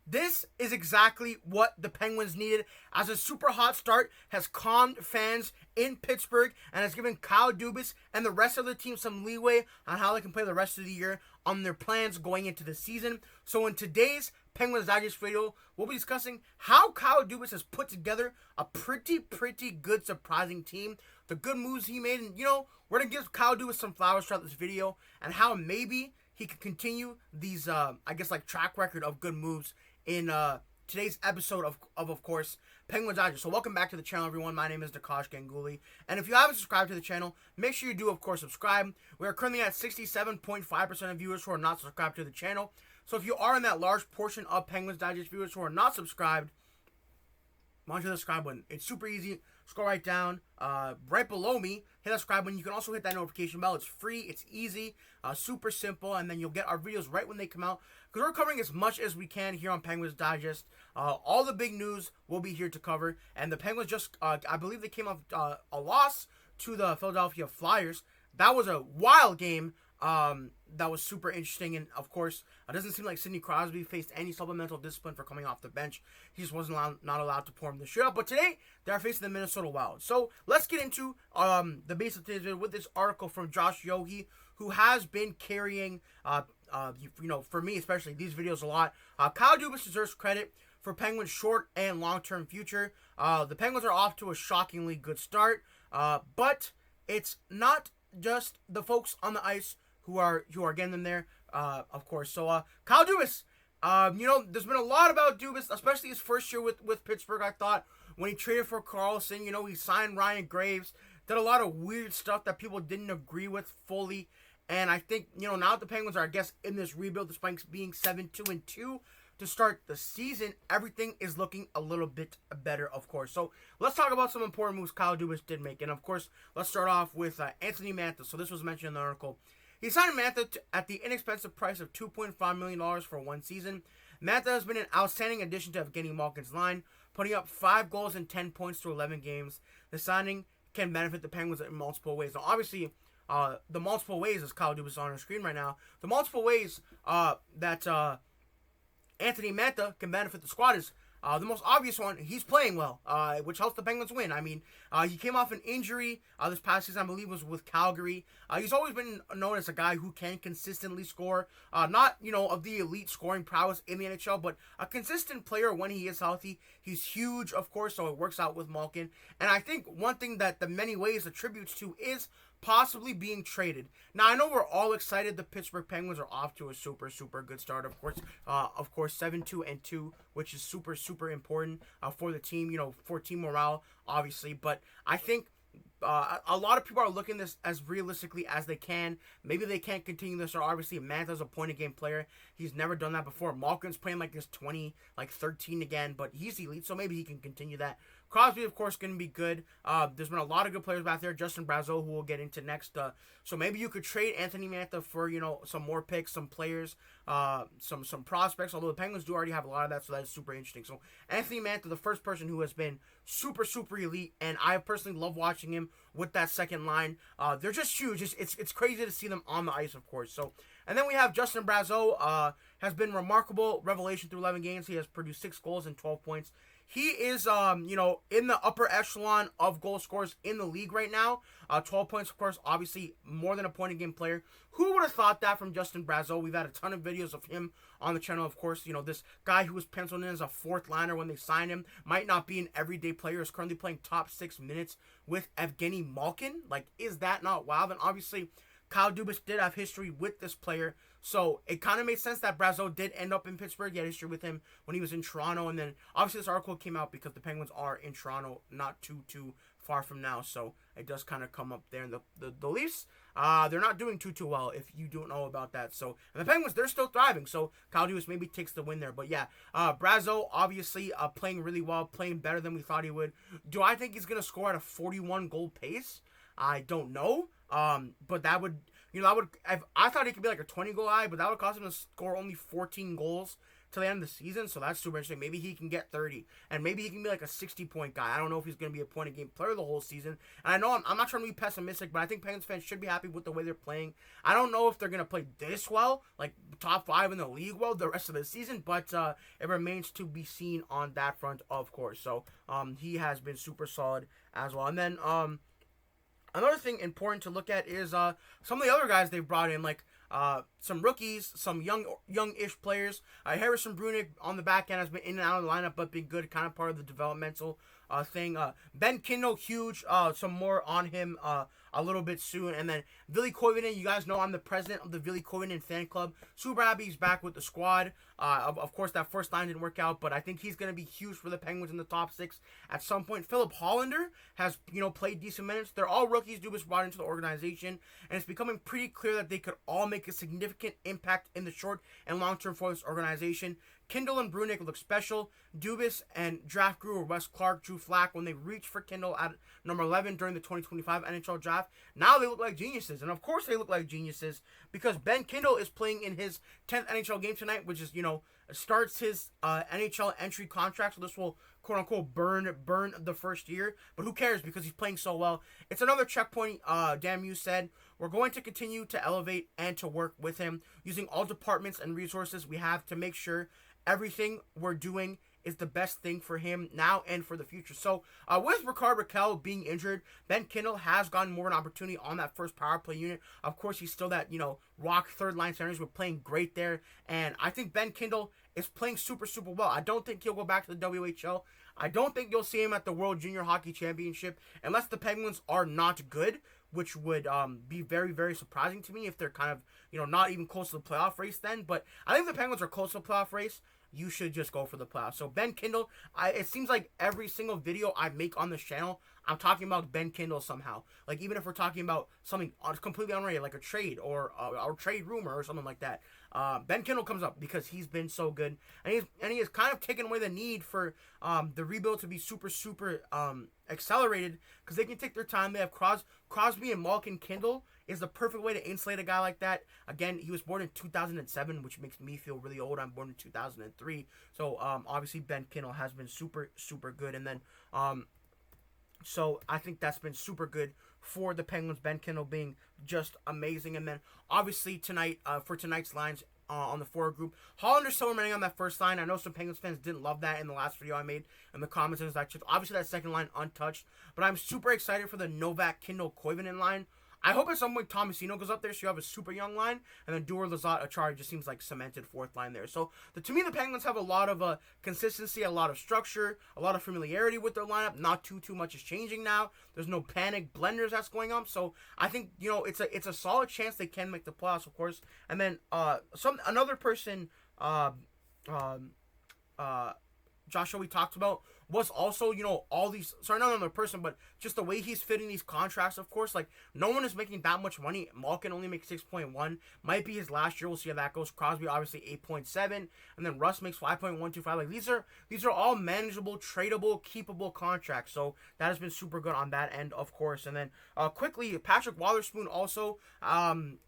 This is exactly what the Penguins needed, as a super hot start has calmed fans in Pittsburgh and has given Kyle Dubas and the rest of the team some leeway on how they can play the rest of the year on their plans going into the season. So in today's Penguins Digest video, we'll be discussing how Kyle Dubas has put together a pretty good surprising team, the good moves he made, and we're going to give Kyle Dubas some flowers throughout this video, and how maybe he could continue these, track record of good moves in today's episode of course, Penguins Digest. So welcome back to the channel, everyone. My name is Nikash Ganguli, and if you haven't subscribed to the channel, make sure you do, of course, subscribe. We are currently at 67.5% of viewers who are not subscribed to the channel. So if you are in that large portion of Penguins Digest viewers who are not subscribed, why don't you hit the subscribe button? It's super easy. Scroll right down, right below me, hit that subscribe button. You can also hit that notification bell. It's free, it's easy, super simple, and then you'll get our videos right when they come out, because we're covering as much as we can here on Penguins Digest. All the big news we'll be here to cover, and the Penguins just, I believe they came off a loss to the Philadelphia Flyers. That was a wild game. That was super interesting, and of course, it doesn't seem like Sidney Crosby faced any supplemental discipline for coming off the bench. He just wasn't not allowed to pour him the shit out. But today, they are facing the Minnesota Wild. So let's get into the base of today's video with this article from Josh Yohe, who has been carrying, for me especially, these videos a lot. Kyle Dubas deserves credit for Penguins' short and long-term future. The Penguins are off to a shockingly good start, but it's not just the folks on the ice who are getting them there, of course. So, Kyle Dubas, there's been a lot about Dubas, especially his first year with Pittsburgh. I thought when he traded for Karlsson, he signed Ryan Graves, did a lot of weird stuff that people didn't agree with fully. And I think, now that the Penguins are, I guess, in this rebuild, despite being 7-2-2 to start the season, everything is looking a little bit better, of course. So let's talk about some important moves Kyle Dubas did make. And, of course, let's start off with Anthony Mantha. So this was mentioned in the article. He signed Mantha at the inexpensive price of $2.5 million for one season. Mantha has been an outstanding addition to Evgeni Malkin's line, putting up 5 goals and 10 points through 11 games. The signing can benefit the Penguins in multiple ways. Now, obviously, the multiple ways, as Kyle Dubas is on our screen right now, the multiple ways that Anthony Mantha can benefit the squad is the most obvious one. He's playing well, which helps the Penguins win. I mean, he came off an injury this past season, I believe, was with Calgary. He's always been known as a guy who can consistently score. Not, of the elite scoring prowess in the NHL, but a consistent player when he is healthy. He's huge, of course, so it works out with Malkin. And I think one thing that the many ways attributes to is possibly being traded. Now, I know we're all excited. The Pittsburgh Penguins are off to a super good start. Of course, 7-2-2, which is super important for the team. For team morale, obviously. But I think a lot of people are looking at this as realistically as they can. Maybe they can't continue this. Or obviously, Mantha's a point-a-game player. He's never done that before. Malkin's playing like this 13 again, but he's elite, so maybe he can continue that. Crosby, of course, going to be good. There's been a lot of good players back there. Justin Brazeau, who we'll get into next. So maybe you could trade Anthony Mantha for, some more picks, some players, some prospects, although the Penguins do already have a lot of that, so that's super interesting. So Anthony Mantha, the first person who has been super elite, and I personally love watching him with that second line. They're just huge. It's crazy to see them on the ice, of course. So, and then we have Justin Brazeau, has been remarkable revelation through 11 games. He has produced 6 goals and 12 points. He is, in the upper echelon of goal scorers in the league right now. 12 points, of course, obviously more than a point-a-game player. Who would have thought that from Justin Brazeau? We've had a ton of videos of him on the channel, of course. This guy who was penciled in as a fourth liner when they signed him, might not be an everyday player, is currently playing top 6 minutes with Evgeni Malkin. Like, is that not wild? And obviously, Kyle Dubas did have history with this player, so it kind of made sense that Brazeau did end up in Pittsburgh. He had history with him when he was in Toronto, and then obviously this article came out because the Penguins are in Toronto, not too far from now, so it does kind of come up there. And the Leafs, they're not doing too well, if you don't know about that. So, and the Penguins, they're still thriving, so Kyle Dubas maybe takes the win there. But yeah, Brazeau obviously playing really well, playing better than we thought he would. Do I think he's going to score at a 41-goal pace? I don't know. But that would, I thought he could be like a 20-goal guy, but that would cost him to score only 14 goals to the end of the season, so that's super interesting. Maybe he can get 30, and maybe he can be like a 60-point guy. I don't know if he's going to be a point-a-game player the whole season. And I know I'm not trying to be pessimistic, but I think Penguins fans should be happy with the way they're playing. I don't know if they're going to play this well, like top 5 in the league well, the rest of the season, but it remains to be seen on that front, of course. So he has been super solid as well. And then another thing important to look at is some of the other guys they've brought in, like some rookies, some young-ish players. Harrison Brunick on the back end has been in and out of the lineup, but been good, kind of part of the developmental thing. Ben Kindle, huge. Some more on him a little bit soon. And then Ville Koivunen, you guys know I'm the president of the Ville Koivunen fan club. Super happy he's back with the squad. Of course, that first line didn't work out, but I think he's going to be huge for the Penguins in the top 6 at some point. Philip Hollander has, played decent minutes. They're all rookies Dubas brought into the organization, and it's becoming pretty clear that they could all make a significant impact in the short and long term for this organization. Kindle and Brunick look special. Dubas and draft guru Wes Clark drew flack when they reached for Kindle at number 11 during the 2025 NHL draft. Now they look like geniuses, and of course they look like geniuses because Ben Kindle is playing in his 10th NHL game tonight, which is, starts his NHL entry contract, so this will quote-unquote burn the first year, but who cares because he's playing so well. It's another checkpoint, Dan Muse said. We're going to continue to elevate and to work with him using all departments and resources we have to make sure everything we're doing is the best thing for him now and for the future. So, with Rickard Rakell being injured, Ben Kindle has gotten more of an opportunity on that first power play unit. Of course, he's still that, rock third-line centers. We're playing great there. And I think Ben Kindle is playing super, super well. I don't think he'll go back to the WHL. I don't think you'll see him at the World Junior Hockey Championship unless the Penguins are not good, which would be very, very surprising to me if they're kind of, not even close to the playoff race then. But I think the Penguins are close to the playoff race. You should just go for the playoffs. So Ben Kindle, it seems like every single video I make on this channel, I'm talking about Ben Kindle somehow. Like even if we're talking about something completely unrelated, like a trade or a trade rumor or something like that, Ben Kindle comes up because he's been so good, and he has kind of taken away the need for the rebuild to be super, super accelerated because they can take their time. They have Crosby and Malkin. Kindle is the perfect way to insulate a guy like that. Again, he was born in 2007, which makes me feel really old. I'm born in 2003. So, obviously, Ben Kindle has been super, super good. And then, so I think that's been super good for the Penguins. Ben Kindle being just amazing. And then, obviously, tonight, for tonight's lines, on the forward group, Hollander still remaining on that first line. I know some Penguins fans didn't love that in the last video I made in the comments. It was like, obviously, that second line untouched. But I'm super excited for the Novak, Kindle, Koivunen line. I hope at some point Tomasino goes up there so you have a super young line, and then Duer, Lazat, Achari just seems like cemented fourth line there. So to me, the Penguins have a lot of consistency, a lot of structure, a lot of familiarity with their lineup. Not too much is changing now. There's no panic blenders that's going on. So I think it's a solid chance they can make the playoffs, of course. And then another person, Joshua, we talked about was also, all these, sorry, not another person, but just the way he's fitting these contracts, of course. Like, no one is making that much money. Malkin only makes 6.1. Might be his last year. We'll see how that goes. Crosby, obviously, 8.7. And then Russ makes 5.125. Like, these are all manageable, tradable, keepable contracts. So, that has been super good on that end, of course. And then, quickly, Patrick Watherspoon also,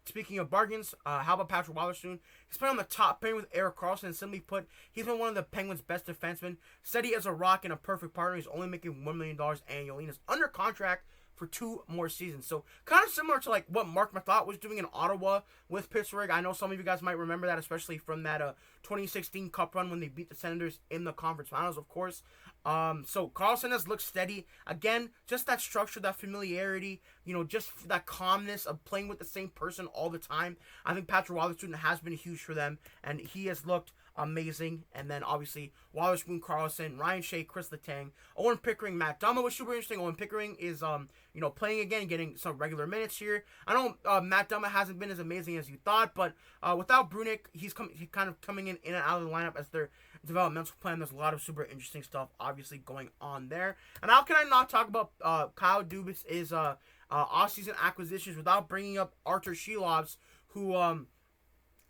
speaking of bargains, how about Patrick Watherspoon? He's been on the top pairing with Erik Karlsson, and simply put, he's been one of the Penguins' best defensemen. Steady as a rock and a perfect partner. He's only making $1 million annually and is under contract for 2 more seasons. So kind of similar to like what Mark Methot was doing in Ottawa with Pittsburgh. I know some of you guys might remember that, especially from that 2016 Cup run when they beat the Senators in the conference finals, of course. So Karlsson has looked steady. Again, just that structure, that familiarity, just that calmness of playing with the same person all the time. I think Patrick Watherspoon has been huge for them, and he has looked amazing. And then obviously Watherspoon, Karlsson, Ryan Shea, Kris Letang, Owen Pickering, Matt Dumba was super interesting. Owen Pickering is playing again, getting some regular minutes here. I know Matt Dumba hasn't been as amazing as you thought, but without Brunick, he's kind of coming in and out of the lineup as their developmental plan. There's a lot of super interesting stuff obviously going on there. And how can I not talk about Kyle Dubas' off-season acquisitions without bringing up Artur Shilovs, who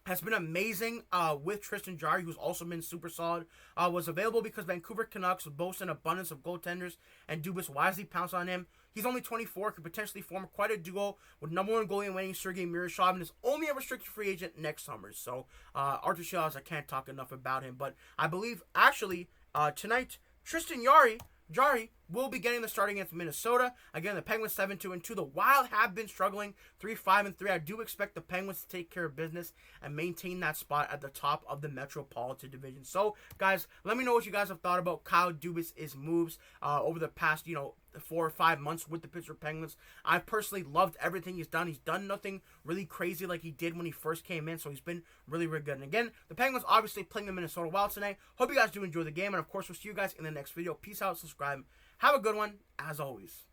has been amazing with Tristan Jarry, who's also been super solid. Was available because Vancouver Canucks boast an abundance of goaltenders, and Dubas wisely pounced on him. He's only 24, could potentially form quite a duo with number one goalie and winning Sergei Miroshov, and is only a restricted free agent next summer. So Artur Shields, I can't talk enough about him. But I believe, actually, tonight, Tristan Jarry will be getting the start against Minnesota. Again, the Penguins 7-2-2. The Wild have been struggling 3-5-3. I do expect the Penguins to take care of business and maintain that spot at the top of the Metropolitan Division. So, guys, let me know what you guys have thought about Kyle Dubas' moves over the past, 4 or 5 months with the Pittsburgh Penguins. I've personally loved everything he's done. He's done nothing really crazy like he did when he first came in, so he's been really, really good. And again, the Penguins obviously playing the Minnesota Wild tonight. Hope you guys do enjoy the game, and of course, we'll see you guys in the next video. Peace out, subscribe. Have a good one, as always.